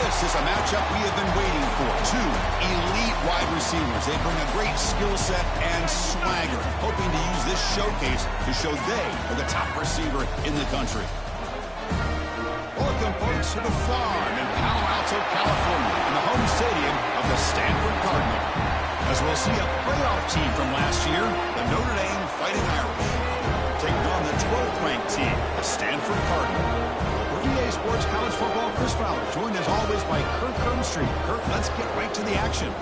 This is a matchup we have been waiting for. Two elite wide receivers. They bring a great skill set and swagger, hoping to use this showcase to show they are the top receiver in the country. Welcome, folks, to the farm in Palo Alto, California, in the home stadium of the Stanford Cardinal. As we'll see a playoff team from last year, the Notre Dame Fighting Irish, taking on the 12th-ranked team, the Stanford Cardinal. For EA Sports College Football, Chris Fowler, joined as always by Kirk Hermstreet. Kirk, let's get right to the action.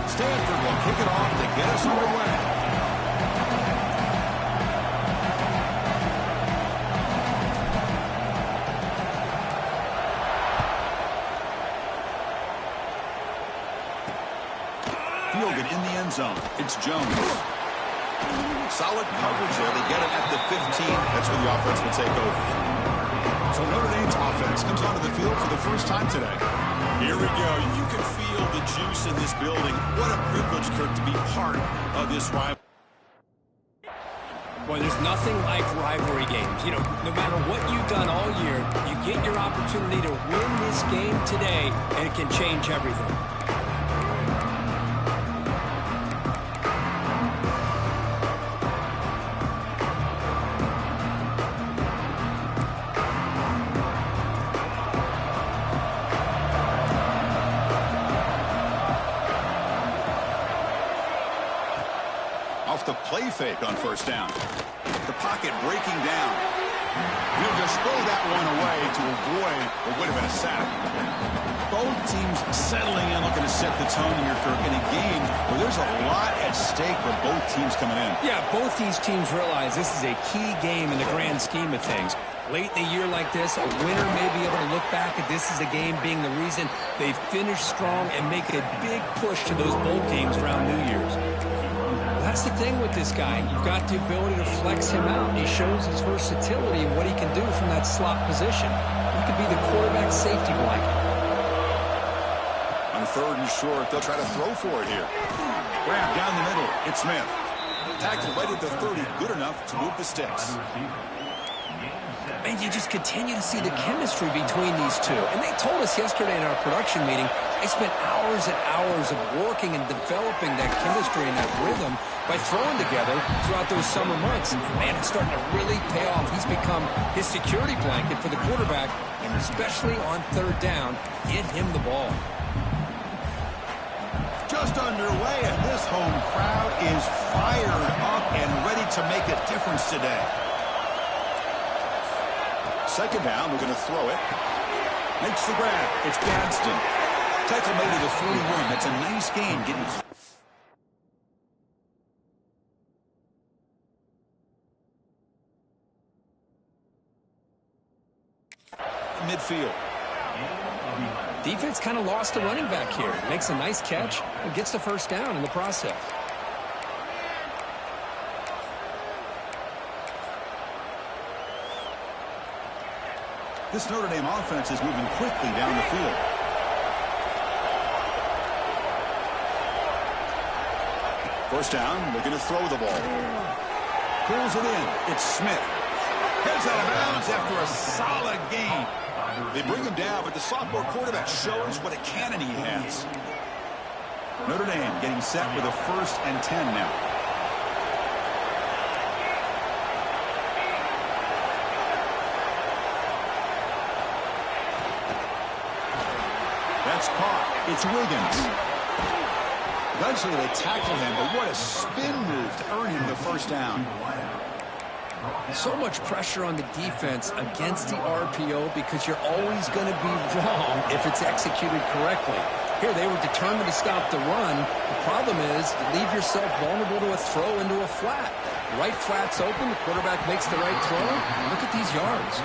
Stanford will kick it off to get us underway. Fielded in the end zone. It's Jones. Solid coverage there. They get it at the 15. That's where the offense will take over. So Notre Dame's offense comes onto the field for the first time today. Here we go. You can feel the juice in this building. What a privilege, Kirk, to be part of this rivalry. Well, there's nothing like rivalry games. You know, no matter what you've done all year, you get your opportunity to win this game today, and it can change everything. Off the play fake on first down. The pocket breaking down. He'll just throw that one away to avoid what would have been a sack. Both teams settling in, looking to set the tone here, Kirk, in a game where there's a lot at stake for both teams coming in. Yeah, both these teams realize this is a key game in the grand scheme of things. Late in a year like this, a winner may be able to look back at this as a game being the reason they finish strong and make a big push to those bowl games around New Year's. That's the thing with this guy. You've got the ability to flex him out. He shows his versatility and what he can do from that slot position. He could be the quarterback safety blanket. On third and short, they'll try to throw for it here. Grab down the middle. It's Smith. Tackle right at the 30. Good enough to move the sticks. And you just continue to see the chemistry between these two. And they told us yesterday in our production meeting, they spent hours and hours of working and developing that chemistry and that rhythm by throwing together throughout those summer months. And man, it's starting to really pay off. He's become his security blanket for the quarterback, and especially on third down, get him the ball. Just underway, and this home crowd is fired up and ready to make a difference today. Second down, we're going to throw it. Makes the grab. It's Gadsden. Tackle made it a 41. That's a nice gain. Getting midfield. Defense kind of lost the running back here. Makes a nice catch and gets the first down in the process. This Notre Dame offense is moving quickly down the field. First down, looking to throw the ball. Pulls it in. It's Smith. Heads out of bounds after a solid gain. They bring him down, but the sophomore quarterback shows what a cannon he has. Notre Dame getting set with a 1st and 10 now. That's caught. It's Wiggins. Eventually they tackle him, but what a spin move to earn him the first down. So much pressure on the defense against the RPO because you're always going to be wrong if it's executed correctly. Here, they were determined to stop the run. The problem is you leave yourself vulnerable to a throw into a flat. Right flat's open, the quarterback makes the right throw. Look at these yards.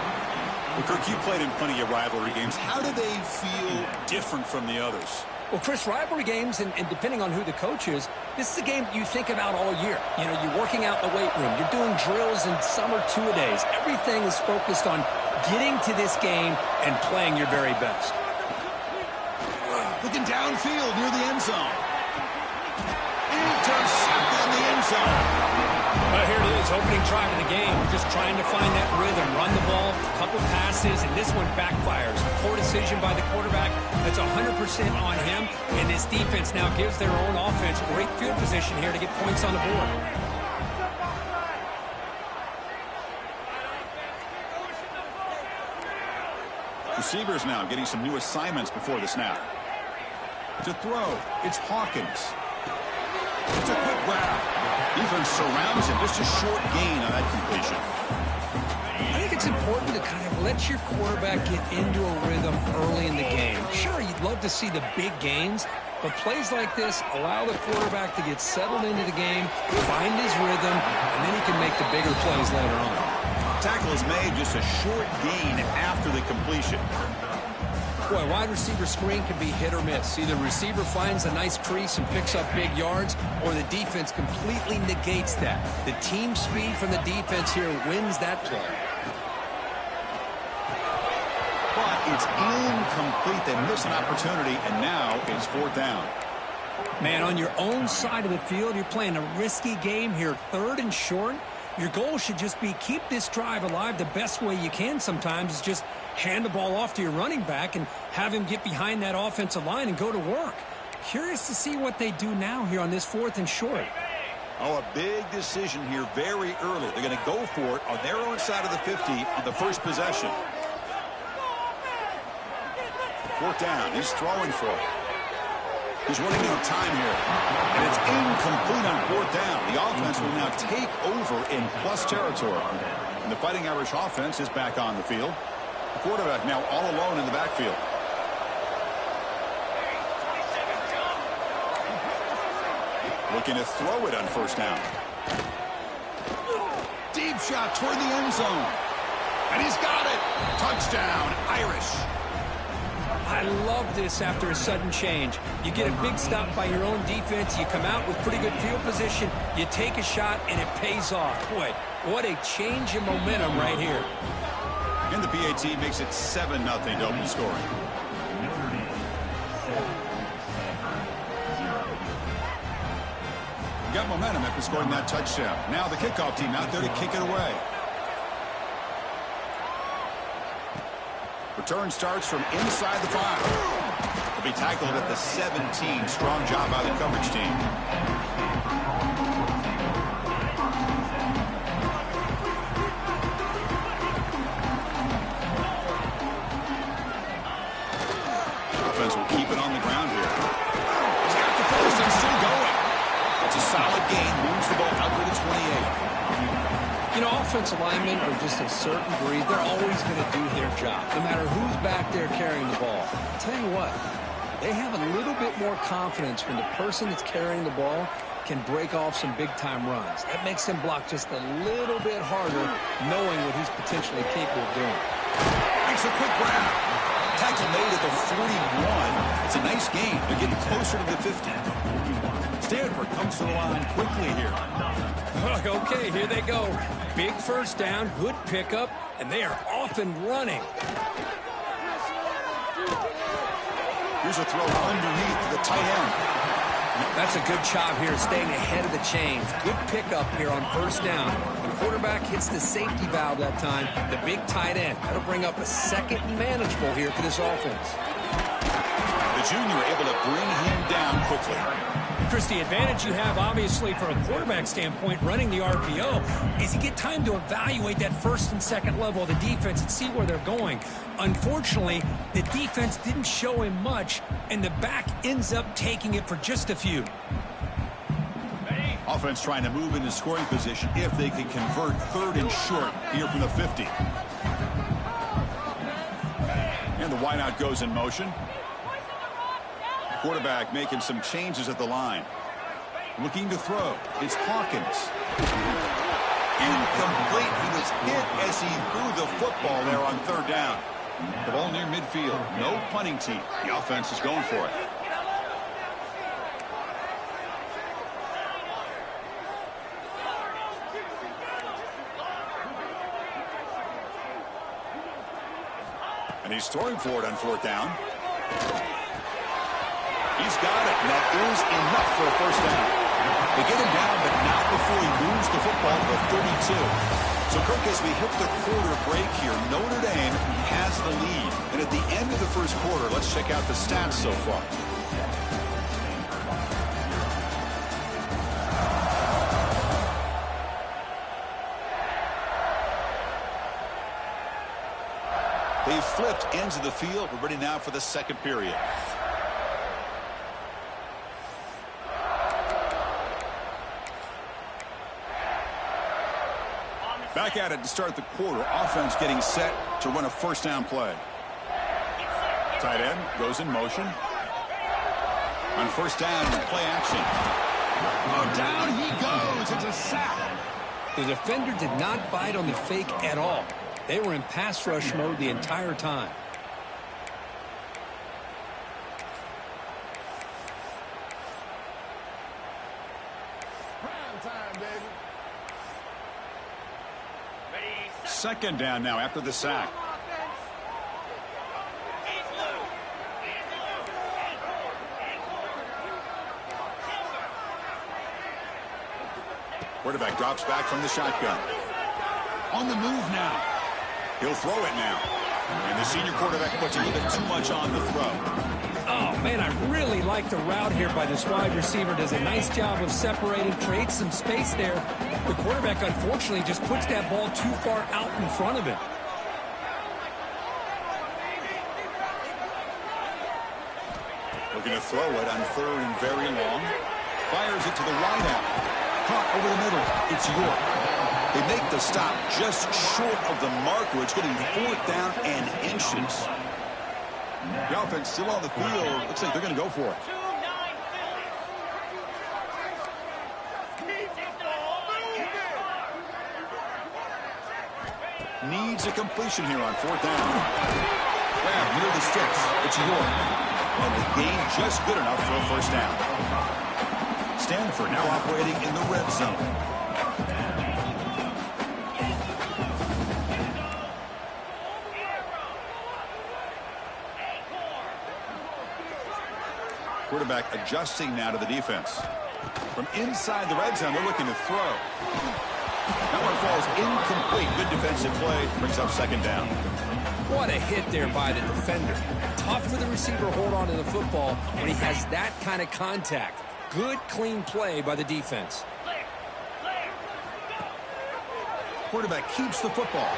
Well, Kirk, you played in plenty of rivalry games. How do they feel different from the others? Well, Chris, rivalry games, and depending on who the coach is, this is a game you think about all year. You know, you're working out in the weight room. You're doing drills in summer two-a-days. Everything is focused on getting to this game and playing your very best. Looking downfield near the end zone. Intercepted in the end zone. Well, here it is, opening drive of the game. We're just trying to find that rhythm, run the ball, a couple passes, and this one backfires. Poor decision by the quarterback. That's 100% on him, and this defense now gives their own offense great field position here to get points on the board. Receivers now getting some new assignments before the snap. To throw, it's Hawkins. It's a quick grab. Defense surrounds him. Just a short gain on that completion. I think it's important to kind of let your quarterback get into a rhythm early in the game. Sure, you'd love to see the big gains, but plays like this allow the quarterback to get settled into the game, find his rhythm, and then he can make the bigger plays later on. Tackle is made, just a short gain after the completion. Boy, wide receiver screen can be hit or miss. Either receiver finds a nice crease and picks up big yards, or the defense completely negates that. The team speed from the defense here wins that play. But it's incomplete. They miss an opportunity, and now it's fourth down. Man, on your own side of the field, you're playing a risky game here, 3rd and short. Your goal should just be keep this drive alive the best way you can sometimes is just hand the ball off to your running back and have him get behind that offensive line and go to work. Curious to see what they do now here on this 4th and short. Oh, a big decision here very early. They're going to go for it on their own side of the 50 on the first possession. 4th down. He's throwing for it. He's running out of time here. And it's incomplete on 4th down. The offense will now take over in plus territory. And the Fighting Irish offense is back on the field. The quarterback now all alone in the backfield. Looking to throw it on 1st down. Deep shot toward the end zone. And he's got it. Touchdown, Irish. I love this after a sudden change. You get a big stop by your own defense. You come out with pretty good field position. You take a shot, and it pays off. Boy, what a change in momentum right here. And the PAT makes it 7-0 to open scoring. Got momentum after scoring that touchdown. Now the kickoff team out there to kick it away. Return starts from inside the 5. He'll be tackled at the 17. Strong job by the coverage team. Offense will keep it on the ground here. He's got the first and still going. It's a solid gain. Moves the ball out to the 28. You know, offensive linemen are just a certain breed. They're always going to do their job, no matter who's back there carrying the ball. I'll tell you what, they have a little bit more confidence when the person that's carrying the ball can break off some big-time runs. That makes them block just a little bit harder, knowing what he's potentially capable of doing. Makes a quick grab. Tackle made at the 41. It's a nice gain. They're getting closer to the 50. Stanford comes to the line quickly here. Okay, here they go. Big first down, good pickup, and they are off and running. Here's a throw underneath the tight end. That's a good job here, staying ahead of the chains. Good pickup here on 1st down. The quarterback hits the safety valve that time. The big tight end. That'll bring up a 2nd and manageable here for this offense. The junior able to bring him down quickly. Chris, the advantage you have, obviously, from a quarterback standpoint, running the RPO, is you get time to evaluate that 1st and 2nd level of the defense and see where they're going. Unfortunately, the defense didn't show him much, and the back ends up taking it for just a few. Offense trying to move into scoring position if they can convert 3rd and short here from the 50. And the wideout goes in motion. Quarterback making some changes at the line. Looking to throw. It's Hawkins. Incomplete. He was hit as he threw the football there on third down. The ball near midfield. No punting team. The offense is going for it. And he's throwing for it on fourth down. He's got it, and that is enough for a first down. They get him down, but not before he moves the football to the 32. So, Kirk, as we hit the quarter break here, Notre Dame has the lead. And at the end of the first quarter, let's check out the stats so far. They've flipped ends of the field. We're ready now for the second period. Back at it to start the quarter. Offense getting set to run a first down play. Tight end goes in motion. On first down, play action. Oh, down he goes. It's a sack. The defender did not bite on the fake at all. They were in pass rush mode the entire time. Second down now after the sack. Quarterback drops back from the shotgun. On the move now. He'll throw it now. And the senior quarterback puts a little bit too much on the throw. Oh, man, I really like the route here by this wide receiver. Does a nice job of separating, creates some space there. The quarterback, unfortunately, just puts that ball too far out in front of him. Looking to throw it on third and very long. Fires it to the wide out. Caught over the middle. It's York. They make the stop just short of the marker. It's getting fourth down and inches. The offense still on the field. Looks like they're going to go for it. Needs a completion here on fourth down. Grab near the sticks. It's York. And the gain just good enough for a first down. Stanford now operating in the red zone. Quarterback adjusting now to the defense. From inside the red zone, they're looking to throw. That one falls incomplete. Good defensive play. Brings up second down. What a hit there by the defender. Tough for the receiver to hold on to the football when he has that kind of contact. Good, clean play by the defense. Quarterback keeps the football.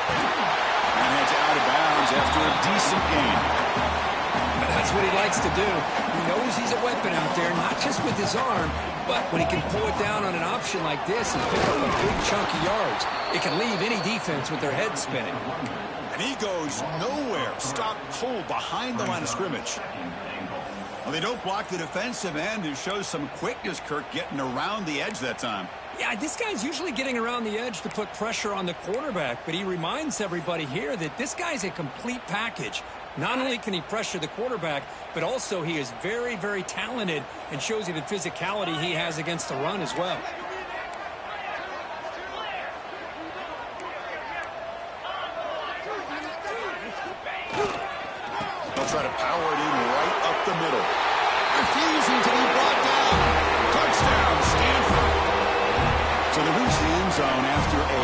And it's out of bounds after a decent gain. That's what he likes to do. He knows he's a weapon out there, not just with his arm, but when he can pull it down on an option like this and pick up a big chunk of yards, it can leave any defense with their head spinning. And he goes nowhere. Stop pull behind the line of scrimmage. Well, they don't block the defensive end, who shows some quickness, Kirk, getting around the edge that time. Yeah, this guy's usually getting around the edge to put pressure on the quarterback, but he reminds everybody here that this guy's a complete package. Not only can he pressure the quarterback, but also he is very, very talented and shows you the physicality he has against the run as well. They'll try to power it in right up the middle. Refusing to be brought down. Touchdown, Stanford. So they reach the end zone after a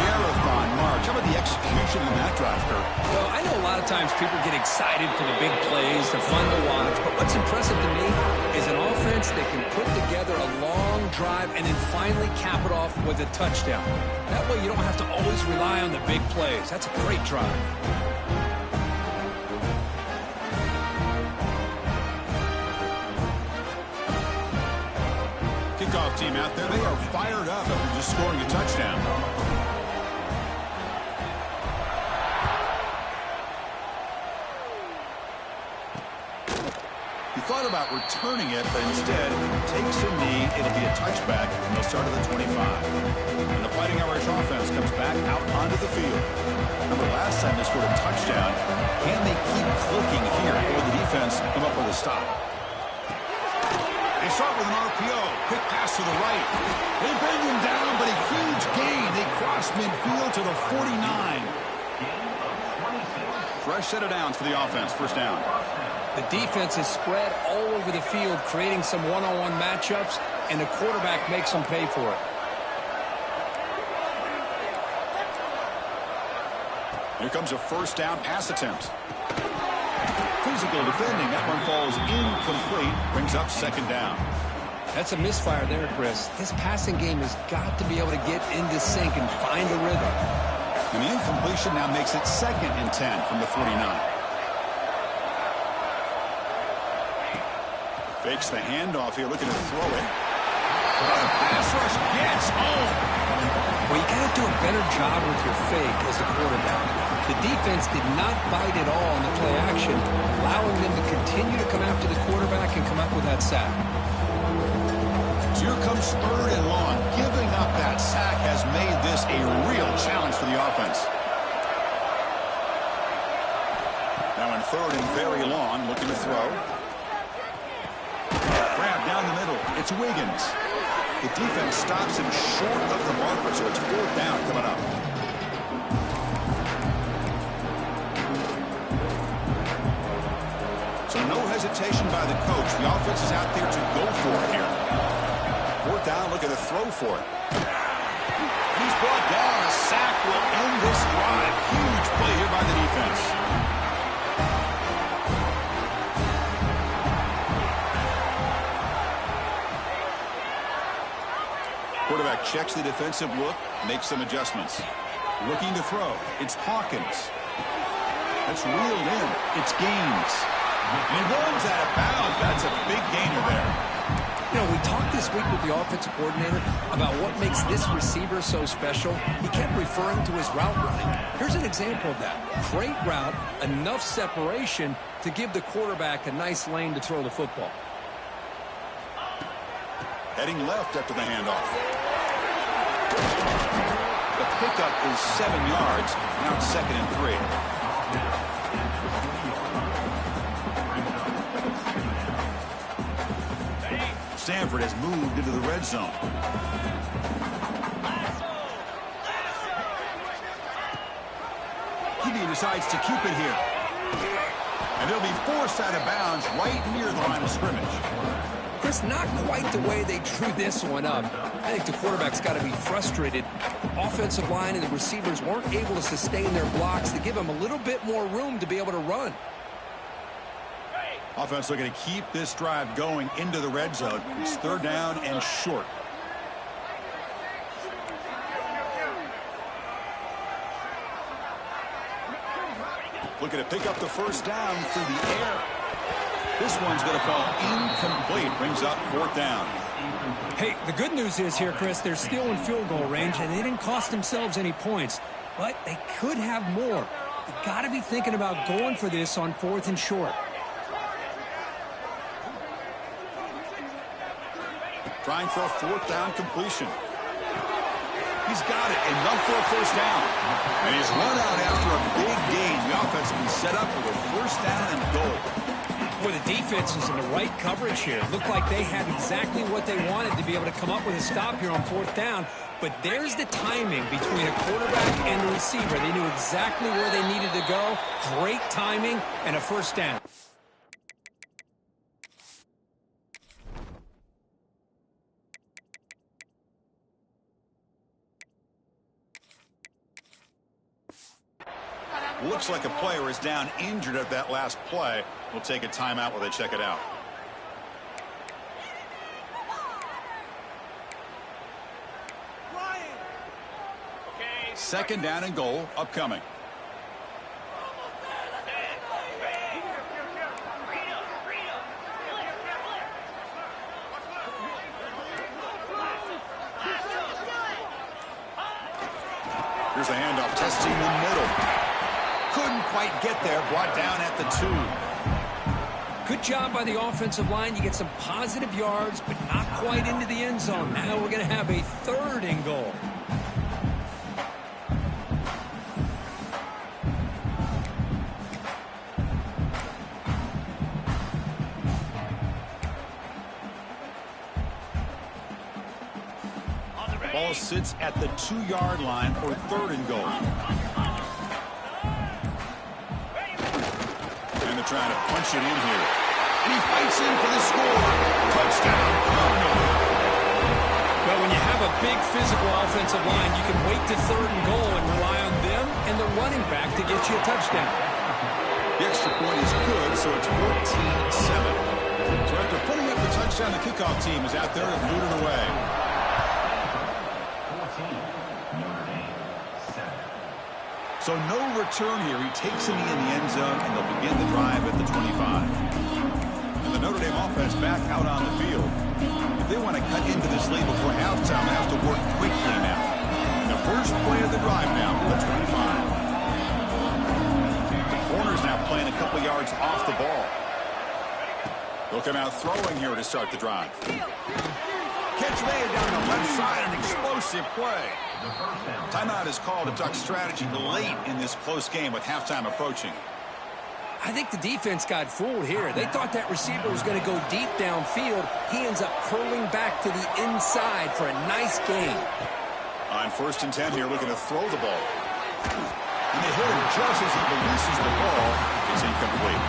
marathon march. How about the execution in that drive, Kirk? Well, I know a lot of times people get excited for the big plays. They're fun to watch. But what's impressive to me is an offense that can put together a long drive and then finally cap it off with a touchdown. That way you don't have to always rely on the big plays. That's a great drive. Kickoff team out there, they are fired up after just scoring a touchdown. He thought about returning it, but instead takes a knee. It'll be a touchback, and they'll start at the 25. And the Fighting Irish offense field. Remember, last time they scored a touchdown. Can they keep clicking here, or the defense come up with a stop? They start with an RPO. Quick pass to the right. They bring him down, but a huge gain. They cross midfield to the 49. Fresh set of downs for the offense. First down. The defense is spread all over the field, creating some one-on-one matchups, and the quarterback makes them pay for it. Here comes a first down pass attempt. Physical defending. That one falls incomplete. Brings up second down. That's a misfire there, Chris. This passing game has got to be able to get into sync and find a rhythm. And the incompletion now makes it 2nd and 10 from the 49. Fakes the handoff here, looking to throw it. The pass rush gets home. Well, you got to do a better job with your fake as the quarterback. The defense did not bite at all on the play action, allowing them to continue to come after the quarterback and come up with that sack. So here comes 3rd and long. Giving up that sack has made this a real challenge for the offense. Now in 3rd and very long, looking to throw. Grab down the middle. It's Wiggins. The defense stops him short of the marker, so it's 4th down coming up. So no hesitation by the coach. The offense is out there to go for it here. 4th down, look at the throw for it. He's brought down. A sack will end this drive. Huge play here by the defense. Quarterback checks the defensive look, makes some adjustments. Looking to throw. It's Hawkins. That's reeled in. It's Gaines. And he runs out of bounds. That's a big gainer there. You know, we talked this week with the offensive coordinator about what makes this receiver so special. He kept referring to his route running. Here's an example of that. Great route, enough separation to give the quarterback a nice lane to throw the football. Heading left after the handoff. The pickup is 7 yards. Now it's 2nd and 3. Stanford has moved into the red zone. He decides to keep it here. And they'll be forced out of bounds right near the line of scrimmage. Chris, not quite the way they drew this one up. I think the quarterback's got to be frustrated. The offensive line and the receivers weren't able to sustain their blocks to give him a little bit more room to be able to run. Offense looking to keep this drive going into the red zone. It's 3rd down and short. Looking to pick up the first down through the air. This one's going to fall incomplete. Brings up 4th down. Hey, the good news is here, Chris, they're still in field goal range, and they didn't cost themselves any points. But they could have more. You got to be thinking about going for this on 4th and short. Trying for a 4th down completion. He's got it. Enough for a first down. And he's run out after a big gain. The offense will be set up for a first down and goal. Boy, the defense was in the right coverage here. Looked like they had exactly what they wanted to be able to come up with a stop here on 4th down. But there's the timing between a quarterback and the receiver. They knew exactly where they needed to go. Great timing and a first down. Looks like a player is down injured at that last play. We'll take a timeout while they check it out. Second down and goal upcoming. Here's the handoff, testing the middle. Couldn't quite get there, brought down at the 2. Good job by the offensive line. You get some positive yards, but not quite into the end zone. Now we're going to have a 3rd and goal. sits at the 2-yard line for 3rd and goal. And they're trying to punch it in here. And he fights in for the score. Touchdown, Cardinal. Well, when you have a big physical offensive line, you can wait to 3rd and goal and rely on them and the running back to get you a touchdown. The extra point is good, so it's 14-7. So after putting up the touchdown, the kickoff team is out there and boot it away. 14, Notre Dame, 7. So no return here. He takes it in the end zone, and they'll begin the drive at the 25. And the Notre Dame offense back out on the field. If they want to cut into this lead before halftime, they have to work quickly now. And the first play of the drive now for the 25. The corner's now playing a couple yards off the ball. They'll come out throwing here to start the drive. Catch made down the left side, an explosive play. Timeout is called. A duck strategy late in this close game with halftime approaching. I think the defense got fooled here. They thought that receiver was going to go deep downfield. He ends up curling back to the inside for a nice gain. On 1st and 10 here, looking to throw the ball. And they hit him just as he releases the ball. It's incomplete.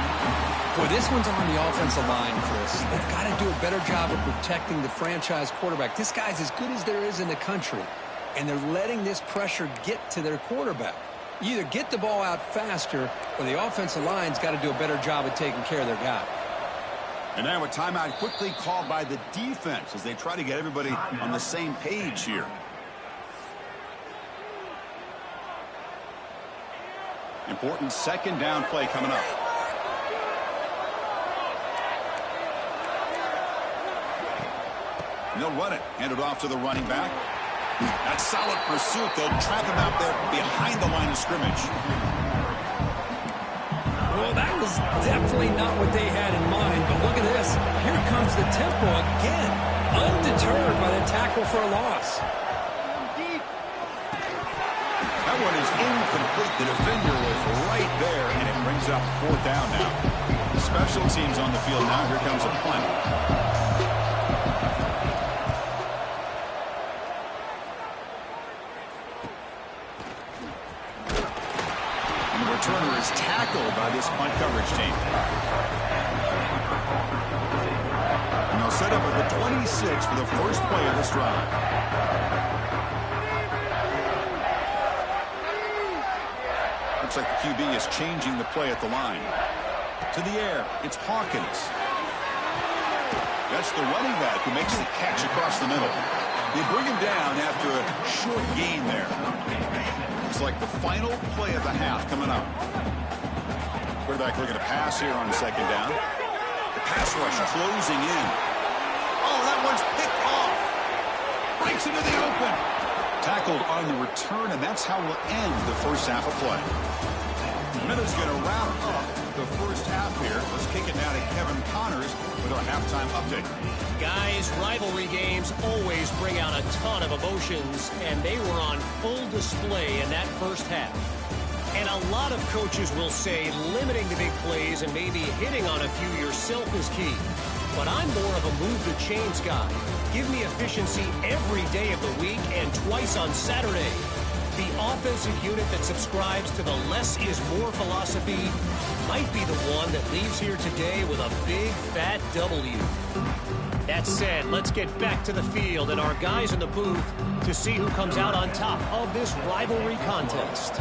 Boy, this one's on the offensive line, Chris. They've got to do a better job of protecting the franchise quarterback. This guy's as good as there is in the country, and they're letting this pressure get to their quarterback. You either get the ball out faster, or the offensive line's got to do a better job of taking care of their guy. And now a timeout quickly called by the defense as they try to get everybody on the same page here. Important 2nd down play coming up. And they'll run it. Hand it off to the running back. That solid pursuit. They'll trap him out there behind the line of scrimmage. Well, that was definitely not what they had in mind. But look at this. Here comes the tempo again. Undeterred by the tackle for a loss. That one is incomplete. The defender was right there, and it brings up 4th down now. Special teams on the field now. Here comes a punt. Returner is tackled by this punt coverage team. And they'll set up at the 26 for the first play of this drive. Looks like the QB is changing the play at the line. To the air, it's Hawkins. That's the running back who makes the catch across the middle. They bring him down after a short gain there. Looks like the final play of the half coming up. Quarterback looking to pass here on 2nd down. The pass rush closing in. Oh, that one's picked off. Breaks into the open. Tackled on the return, and that's how we'll end the first half of play. Minutes going to wrap up the first half here. Let's kick it now to Kevin Connors with our halftime update. Guys, rivalry games always bring out a ton of emotions, and they were on full display in that first half. And a lot of coaches will say limiting the big plays and maybe hitting on a few yourself is key. But I'm more of a move the chains guy. Give me efficiency every day of the week and twice on Saturday. The offensive unit that subscribes to the less is more philosophy might be the one that leaves here today with a big fat W. That said, let's get back to the field and our guys in the booth to see who comes out on top of this rivalry contest.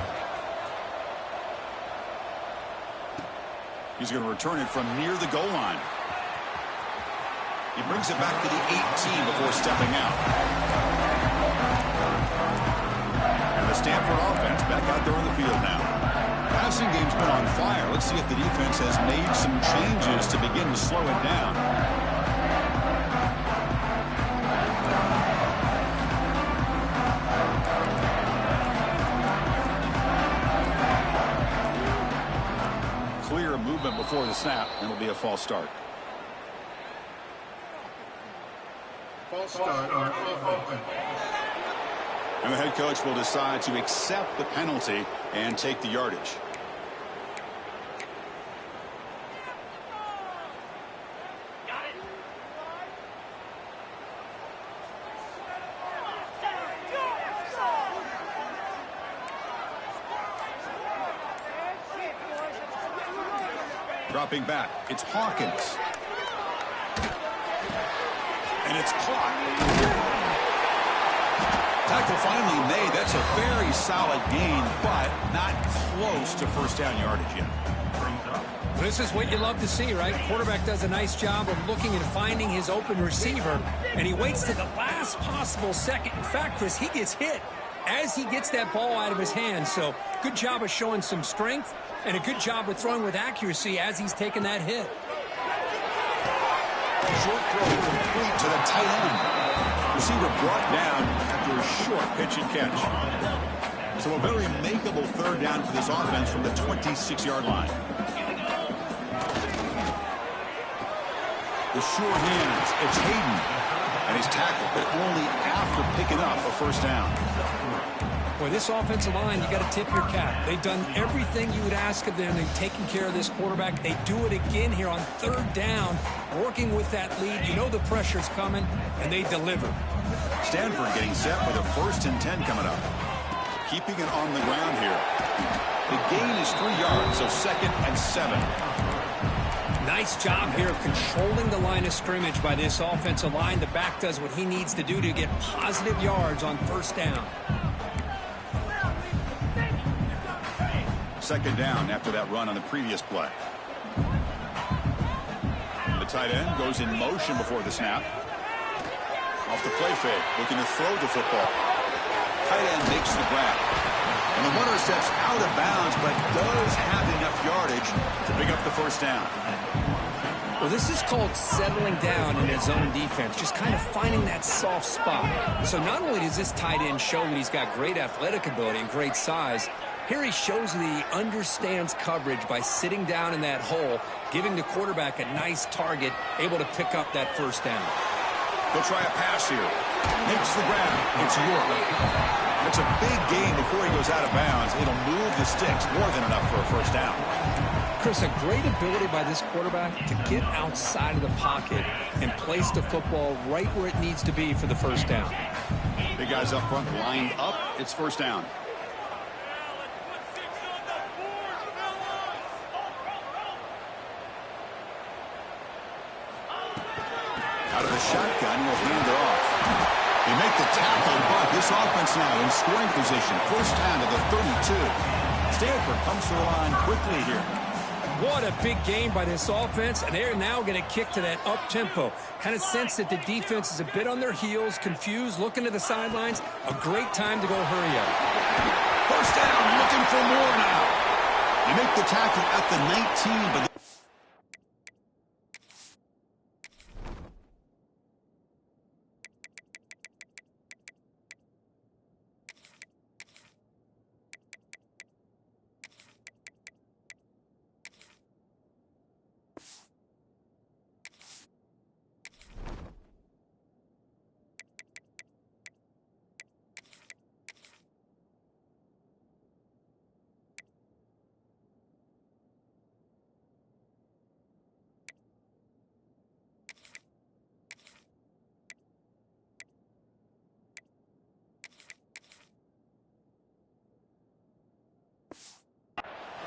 He's going to return it from near the goal line. He brings it back to the 18 before stepping out. And the Stanford offense back out there on the field now. Passing game's been on fire. Let's see if the defense has made some changes to begin to slow it down. Clear movement before the snap, and it'll be a false start. False start on offense. And the head coach will decide to accept the penalty and take the yardage. Dropping back, it's Hawkins. And it's caught. Tackle finally made. That's a very solid gain, but not close to first down yardage yet. This is what you love to see, right? Quarterback does a nice job of looking and finding his open receiver, and he waits to the last possible second. In fact, Chris, he gets hit as he gets that ball out of his hands. So good job of showing some strength and a good job of throwing with accuracy as he's taking that hit. Short throw complete to the tight end. Receiver brought down after a short pitch and catch. So a very makeable third down for this offense from the 26-yard line. The sure hands, it's Hayden. And he's tackled, but only after picking up a first down. Boy, this offensive line, you got to tip your cap. They've done everything you would ask of them. They've taken care of this quarterback. They do it again here on third down, working with that lead. You know the pressure's coming, and they deliver. Stanford getting set with a 1st and 10 coming up. Keeping it on the ground here. The gain is 3 yards, so 2nd and 7. Nice job here of controlling the line of scrimmage by this offensive line. The back does what he needs to do to get positive yards on first down. 2nd down after that run on the previous play. The tight end goes in motion before the snap. Off the play fake, looking to throw the football. Tight end makes the grab. And the runner steps out of bounds, but does have enough yardage to pick up the first down. Well, this is called settling down in his own defense, just kind of finding that soft spot. So not only does this tight end show that he's got great athletic ability and great size, here he shows that he understands coverage by sitting down in that hole, giving the quarterback a nice target, able to pick up that first down. He'll try a pass here. Makes the grab. It's York. It's a big gain before he goes out of bounds. It'll move the sticks more than enough for a first down. Chris, a great ability by this quarterback to get outside of the pocket and place the football right where it needs to be for the first down. Big guys up front lined up. It's first down. Out of the shotgun, will hand it off. They make the tackle, but this offense now in scoring position. First down to the 32. Stanford comes to the line quickly here. What a big game by this offense, and they're now going to kick to that up-tempo. Kind of sense that the defense is a bit on their heels, confused, looking to the sidelines. A great time to go hurry up. First down, looking for more now. They make the tackle at the 19, but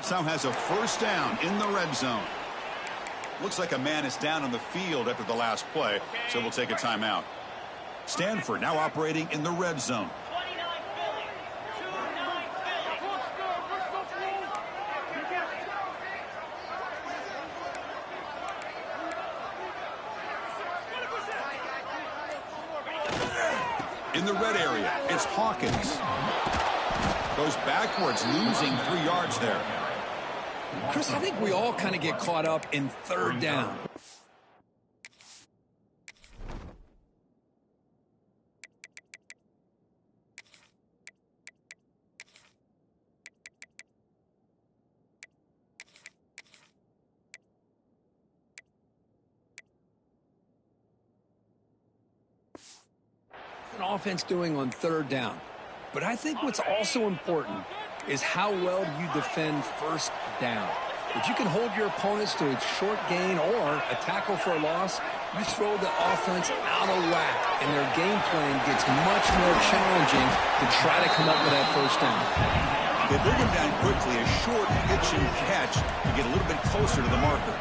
now has a first down in the red zone. Looks like a man is down on the field after the last play, so we'll take a timeout. Stanford now operating in the red zone. In the red area, it's Hawkins. Goes backwards, losing 3 yards there. Chris, I think we all kind of get caught up in third down. What's an offense doing on third down? But I think what's also important is how well you defend first down. If you can hold your opponents to a short gain or a tackle for a loss, you throw the offense out of whack, and their game plan gets much more challenging to try to come up with that first down. They bring him down quickly, a short pitch and catch to get a little bit closer to the marker.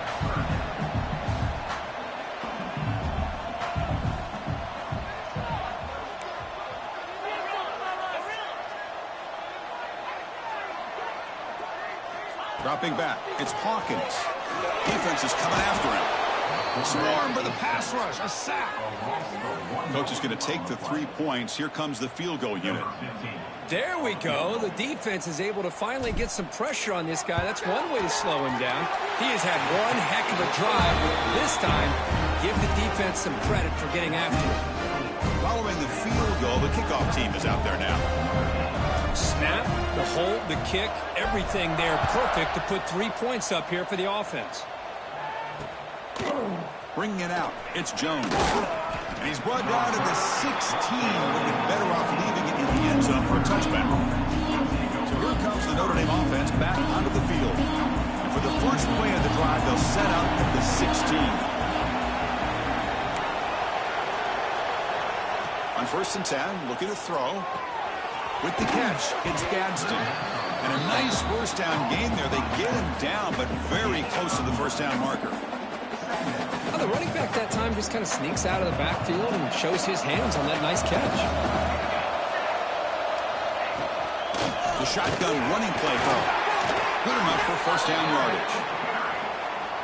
Dropping back, it's Hawkins. Defense is coming after him. Swarmed by the pass rush, a sack. Coach is going to take the 3 points. Here comes the field goal unit. There we go. The defense is able to finally get some pressure on this guy. That's one way to slow him down. He has had one heck of a drive. This time, give the defense some credit for getting after him. Following the field goal, the kickoff team is out there now. Snap, the hold, the kick, everything there perfect to put 3 points up here for the offense. Bringing it out, it's Jones. And he's brought down to the 16, looking better off leaving it in the end zone for a touchback. So here comes the Notre Dame offense back onto the field. And for the first play of the drive, they'll set out at the 16. On 1st and 10, looking to throw. With the catch, it's Gadsden. And a nice first down game there. They get him down, but very close to the first down marker. Well, the running back that time just kind of sneaks out of the backfield and shows his hands on that nice catch. The shotgun running play, though. Good enough for first down yardage.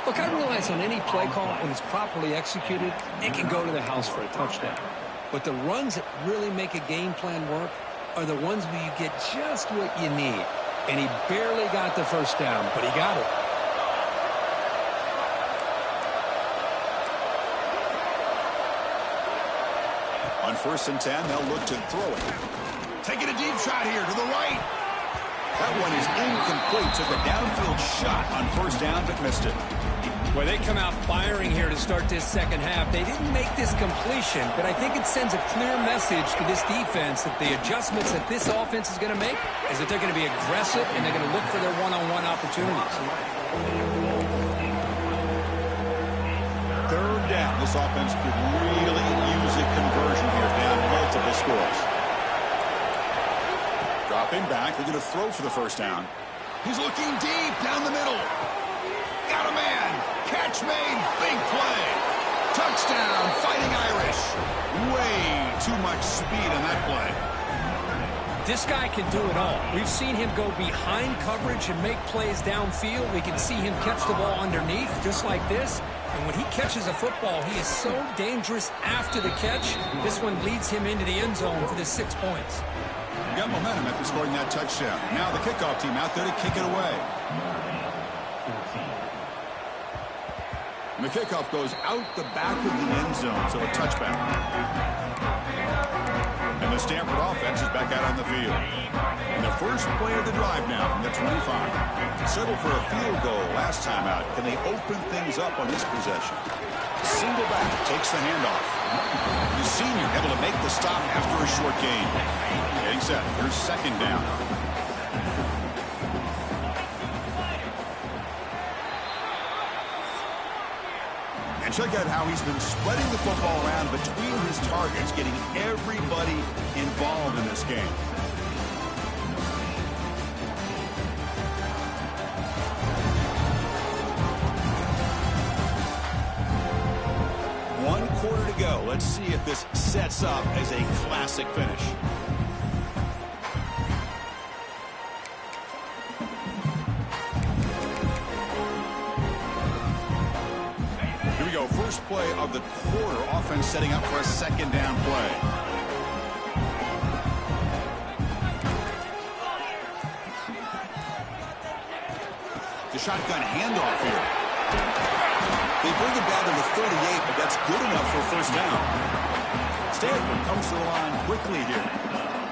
Look, I realize on any play call, when it's properly executed, it can go to the house for a touchdown. But the runs that really make a game plan work are the ones where you get just what you need. And he barely got the first down, but he got it. On 1st and 10, they'll look to throw it. Taking a deep shot here to the right. That one is incomplete. Took a downfield shot on first down, but missed it. Well, they come out firing here to start this second half. They didn't make this completion, but I think it sends a clear message to this defense that the adjustments that this offense is going to make is that they're going to be aggressive and they're going to look for their one-on-one opportunities. 3rd down. This offense could really use a conversion here, down multiple scores. Dropping back. They're going to throw for the first down. He's looking deep down the middle. Got a man. Catch made. Big play. Touchdown. Fighting Irish. Way too much speed on that play. This guy can do it all. We've seen him go behind coverage and make plays downfield. We can see him catch the ball underneath just like this. And when he catches a football, he is so dangerous after the catch. This one leads him into the end zone for the 6 points. You got momentum after scoring that touchdown. Now the kickoff team out there to kick it away. And the kickoff goes out the back of the end zone, so a touchback. And the Stanford offense is back out on the field. And the first play of the drive now from the 25. Settled for a field goal last time out. Can they open things up on this possession? Single back takes the handoff. The senior able to make the stop after a short gain. Getting set. Here's 2nd down. And check out how he's been spreading the football around between his targets, getting everybody involved in this game. One quarter to go. Let's see if this sets up as a classic finish. First play of the quarter, offense setting up for a 2nd down play. The shotgun handoff here. They bring it down to the 38, but that's good enough for a first down. Stanford comes to the line quickly here.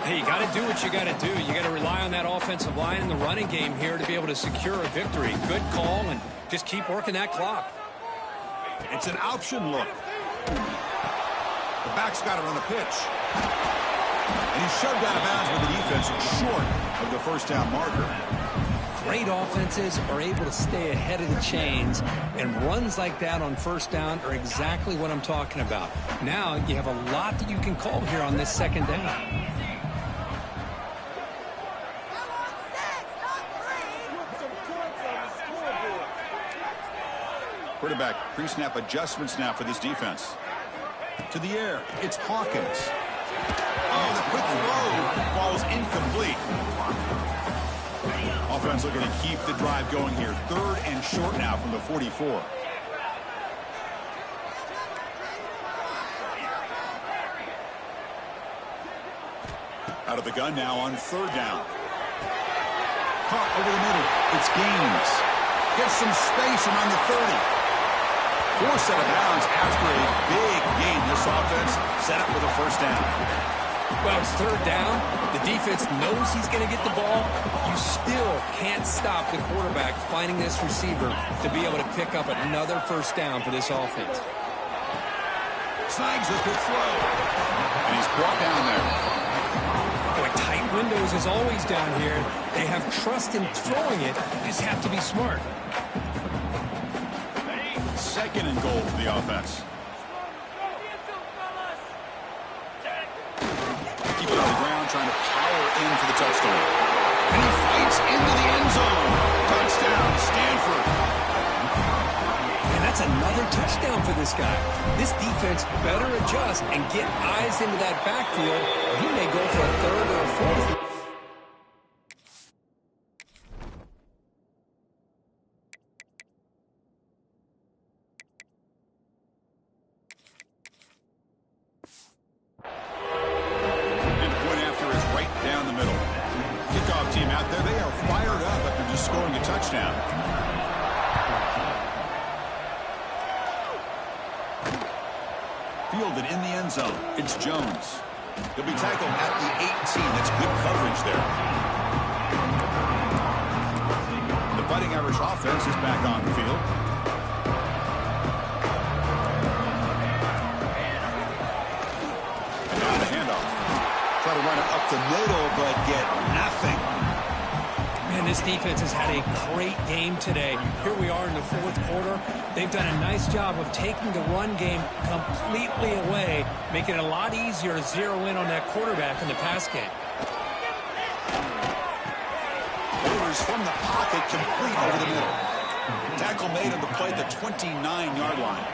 Hey, you got to do what you got to do. You got to rely on that offensive line in the running game here to be able to secure a victory. Good call, and just keep working that clock. It's an option look. The back's got it on the pitch. And he's shoved out of bounds with the defense short of the first down marker. Great offenses are able to stay ahead of the chains, and runs like that on first down are exactly what I'm talking about. Now you have a lot that you can call here on this 2nd down. Quarterback pre-snap adjustments now for this defense. To the air, it's Hawkins. Oh, the quick throw falls incomplete. Offense looking to keep the drive going here. 3rd and short now from the 44. Out of the gun now on 3rd down. Caught over the middle. It's Gaines. Gets some space around the 30. Forced out of bounds after a big gain. This offense set up for the 1st down. Well, it's 3rd down. The defense knows he's going to get the ball. You still can't stop the quarterback finding this receiver to be able to pick up another 1st down for this offense. Snags a good throw. And he's brought down there. Boy, tight windows is always down here. They have trust in throwing it. You just have to be smart. 2nd and goal for the offense. Keep it on the ground, trying to power in for the touchdown. And he fights into the end zone. Touchdown, Stanford. And that's another touchdown for this guy. This defense better adjust and get eyes into that backfield. He may go for a 3rd or a 4th. And the point after is right down the middle. Kickoff team out there, they are fired up after just scoring a touchdown. Fielded in the end zone. It's Jones. He'll be tackled at the 18. That's good coverage there. The Fighting Irish offense is back on the field. And now the handoff. Try to run it up the middle, but get nothing. Man, this defense has had a great game today. Here we are in the 4th quarter. They've done a nice job of taking the run game completely away, making it a lot easier to zero in on that quarterback in the pass game. Orders from the pocket, complete over the middle. Tackle made on the play at the 29-yard line.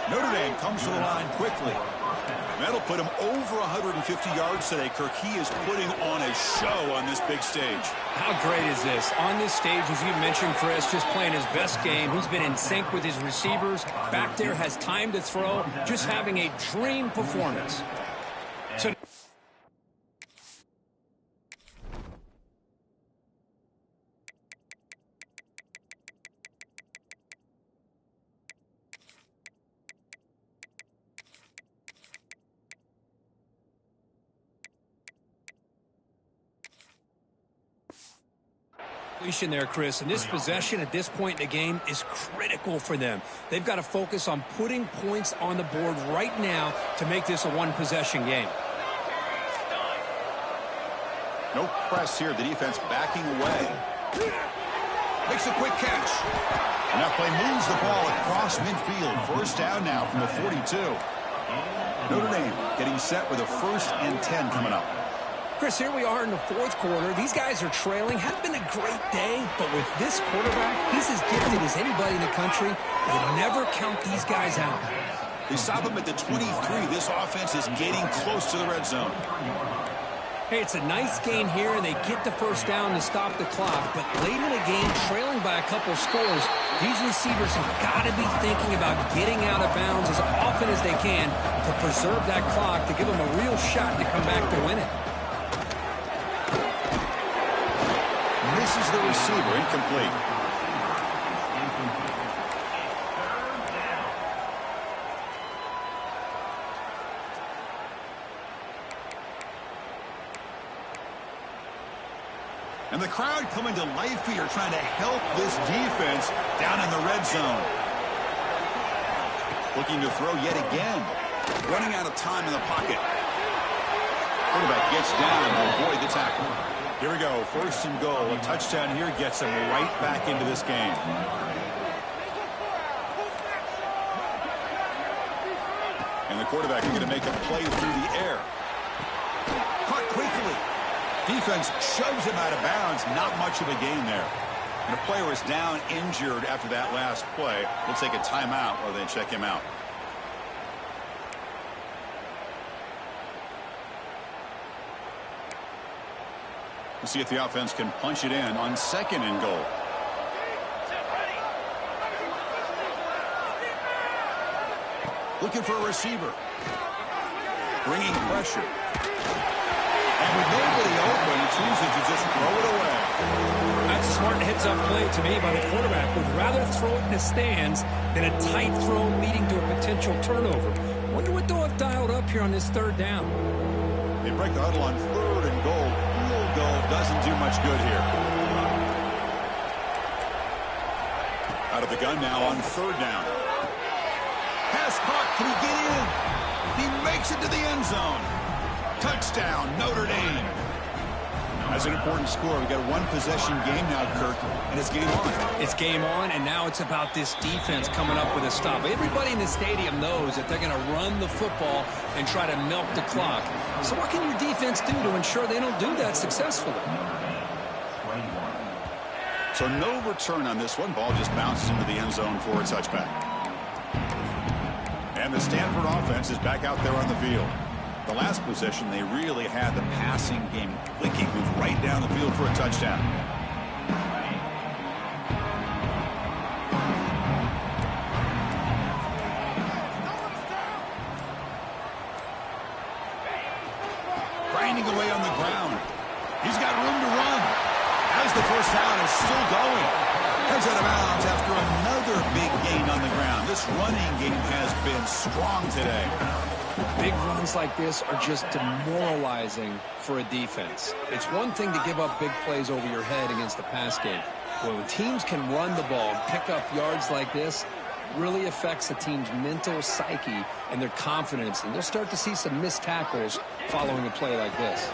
Notre Dame comes to the line quickly. That'll put him over 150 yards today. Kirk, he is putting on a show on this big stage. How great is this? On this stage, as you mentioned, Chris, just playing his best game. He's been in sync with his receivers. Back there, has time to throw. Just having a dream performance. So there, Chris, and this possession at this point in the game is critical for them. They've got to focus on putting points on the board right now to make this a one-possession game. No press here. The defense backing away. Makes a quick catch. And that play moves the ball across midfield. 1st down now from the 42. Notre Dame getting set with a 1st and 10 coming up. Chris, here we are in the 4th quarter. These guys are trailing. Had been a great day, but with this quarterback, he's as gifted as anybody in the country. You never count these guys out. They stop him at the 23. This offense is getting close to the red zone. Hey, it's a nice gain here, and they get the 1st down to stop the clock. But late in the game, trailing by a couple scores, these receivers have got to be thinking about getting out of bounds as often as they can to preserve that clock, to give them a real shot to come back to win it. Misses the receiver, incomplete. And the crowd coming to life here, trying to help this defense down in the red zone. Looking to throw yet again. Running out of time in the pocket. Quarterback gets down to avoid the tackle. Here we go, 1st and goal. A touchdown here gets him right back into this game. And the quarterback is going to make a play through the air. Caught quickly. Defense shoves him out of bounds. Not much of a gain there. And a player is down injured after that last play. We'll take a timeout rather than check him out. We'll see if the offense can punch it in on 2nd and goal. Looking for a receiver. Bringing pressure. And with nobody open, he chooses to just throw it away. That's a smart heads-up play to me by the quarterback. Would rather throw it in the stands than a tight throw leading to a potential turnover. Wonder what they'll have dialed up here on this 3rd down. They break the huddle on 3rd and goal. Field goal doesn't do much good here. Out of the gun now on 3rd down. Pass caught. Can he get in? He makes it to the end zone. Touchdown, Notre Dame. That's an important score. We've got a 1-possession game now, Kirk, and it's game on. It's game on, and now it's about this defense coming up with a stop. Everybody in the stadium knows that they're going to run the football and try to milk the clock. So what can your defense do to ensure they don't do that successfully? So no return on this one. Ball just bounces into the end zone for a touchback. And the Stanford offense is back out there on the field. The last possession, they really had the passing game clicking, moved right down the field for a touchdown. Grinding away on the ground. He's got room to run. As the first down is still going. Heads out of bounds after another big gain on the ground. This running game has been strong today. Big runs like this are just demoralizing for a defense. It's one thing to give up big plays over your head against the pass game. But when teams can run the ball and pick up yards like this, it really affects the team's mental psyche and their confidence. And you'll start to see some missed tackles following a play like this.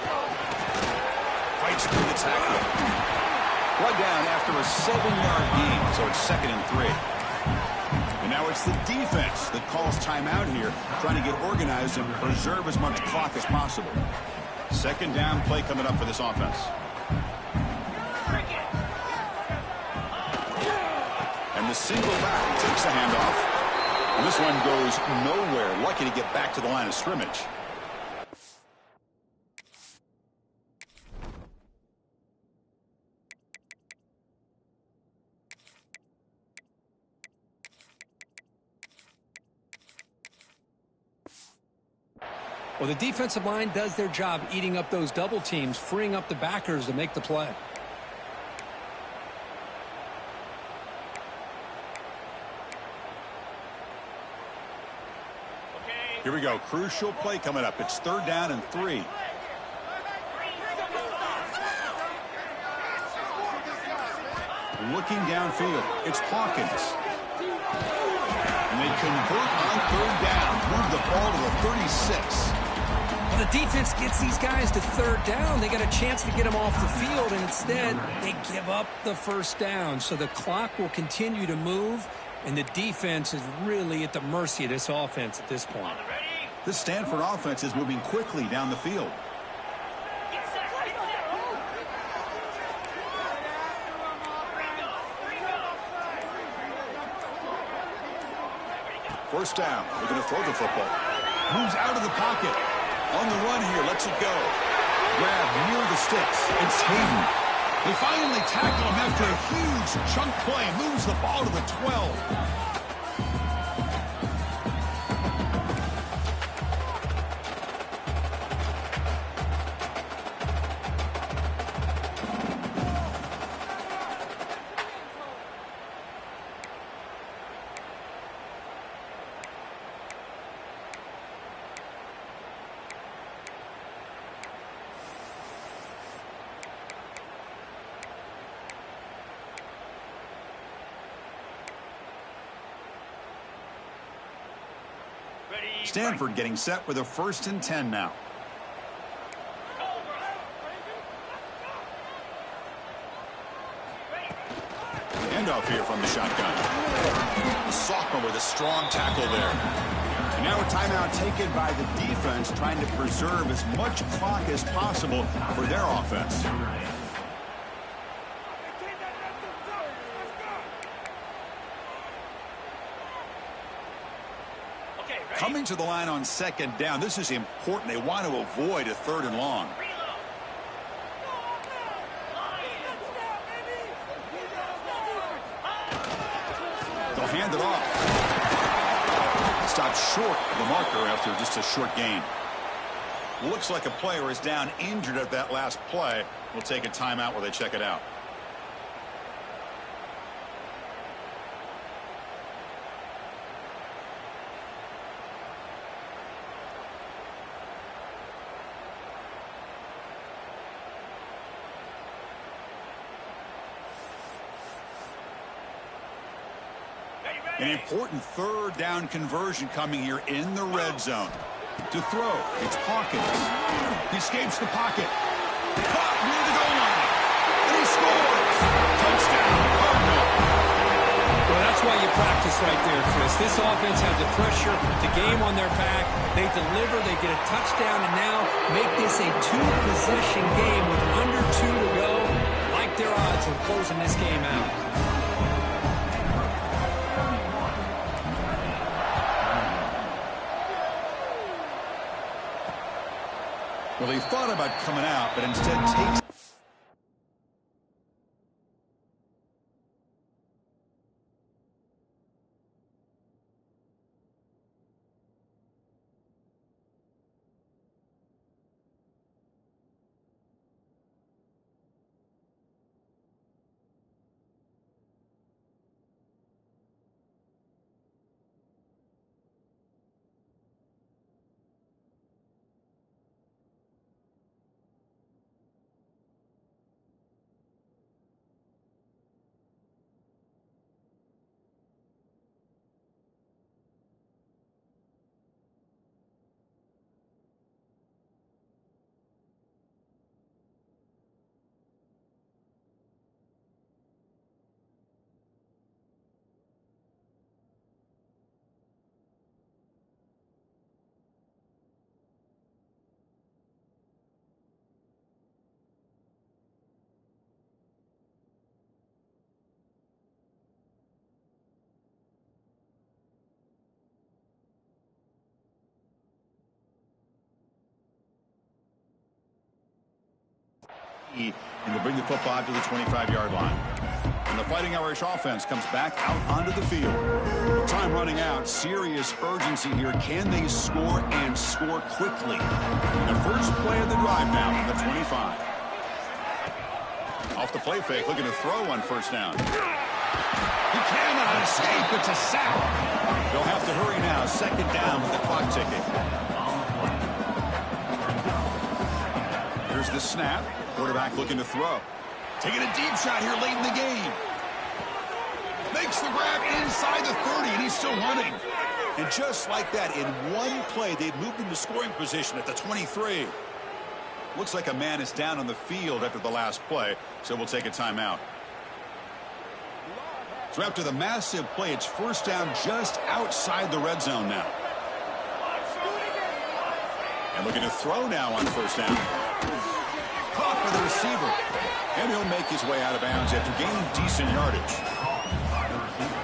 Fights through the tackle. Brought down after a 7-yard gain, so it's 2nd and 3. And now it's the defense that calls timeout here, trying to get organized and preserve as much clock as possible. 2nd down play coming up for this offense. And the single back takes the handoff. And this one goes nowhere. Lucky to get back to the line of scrimmage. Well, the defensive line does their job eating up those double teams, freeing up the backers to make the play. Here we go. Crucial play coming up. It's 3rd down and 3. Looking downfield. It's Hawkins. And they convert on 3rd down. Move the ball to the 36. Well, the defense gets these guys to 3rd down. They got a chance to get them off the field, and instead they give up the 1st down. So the clock will continue to move, and the defense is really at the mercy of this offense at this point. This Stanford offense is moving quickly down the field. First down. They're going to throw the football. Moves out of the pocket. On the run here. Lets it go. Grab near the sticks. It's Hayden. They finally tackle him after a huge chunk play. Moves the ball to the 12. Stanford getting set with a 1st and 10 now. Handoff here from the shotgun. The sophomore with a strong tackle there. And now a timeout taken by the defense, trying to preserve as much clock as possible for their offense. Coming to the line on second down. This is important. They want to avoid a 3rd and long. They'll hand it off. Stopped short of the marker after just a short gain. Looks like a player is down injured at that last play. We'll take a timeout while they check it out. An important 3rd down conversion coming here in the red zone. To throw, it's Hawkins. He escapes the pocket. Caught near the goal line. And he scores. Touchdown, Cardinal. Well, that's why you practice right there, Chris. This offense has the pressure, the game on their back. They deliver, they get a touchdown, and now make this a 2-possession game with under 2 to go. Like their odds of closing this game out. Well, he thought about coming out, but instead takes... And they'll bring the football to the 25-yard line. And the Fighting Irish offense comes back out onto the field. With time running out, serious urgency here. Can they score and score quickly? The first play of the drive now from the 25. Off the play fake, looking to throw on 1st down. He cannot escape. It's a sack. They'll have to hurry now. 2nd down with the clock ticking. Here's the snap. Quarterback looking to throw. Taking a deep shot here late in the game. Makes the grab inside the 30, and he's still running. And just like that, in one play, they've moved into scoring position at the 23. Looks like a man is down on the field after the last play, so we'll take a timeout. So after the massive play, it's 1st down just outside the red zone now. And looking to throw now on 1st down. Caught by the receiver. And he'll make his way out of bounds after gaining decent yardage.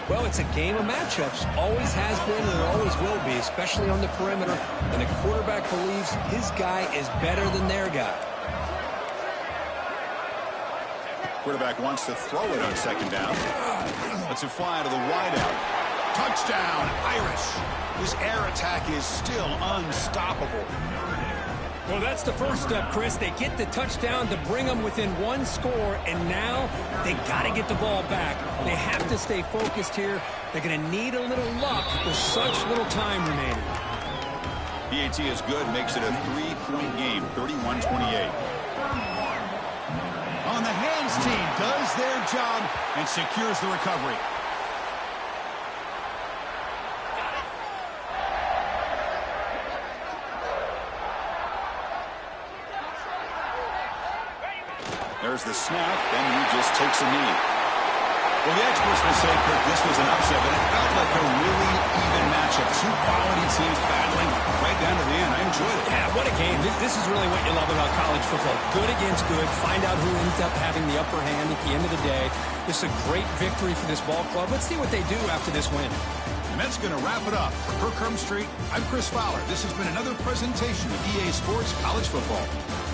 Well, it's a game of matchups. Always has been and always will be, especially on the perimeter. And the quarterback believes his guy is better than their guy. Quarterback wants to throw it on 2nd down. Lets it fly to the wideout. Touchdown, Irish. This air attack is still unstoppable. Well, that's the first step, Chris. They get the touchdown to bring them within 1 score, and now they got to get the ball back. They have to stay focused here. They're going to need a little luck with such little time remaining. PAT is good, makes it a 3-point game, 31-28. On the hands team does their job and secures the recovery. There's the snap, and he just takes a knee. Well, the experts will say, Kirk, this was an upset, but it felt like a really even matchup. 2 quality teams battling right down to the end. I enjoyed it. Yeah, what a game. This is really what you love about college football. Good against good. Find out who ends up having the upper hand at the end of the day. This is a great victory for this ball club. Let's see what they do after this win. And that's going to wrap it up. For Kirk Street, I'm Chris Fowler. This has been another presentation of EA Sports College Football.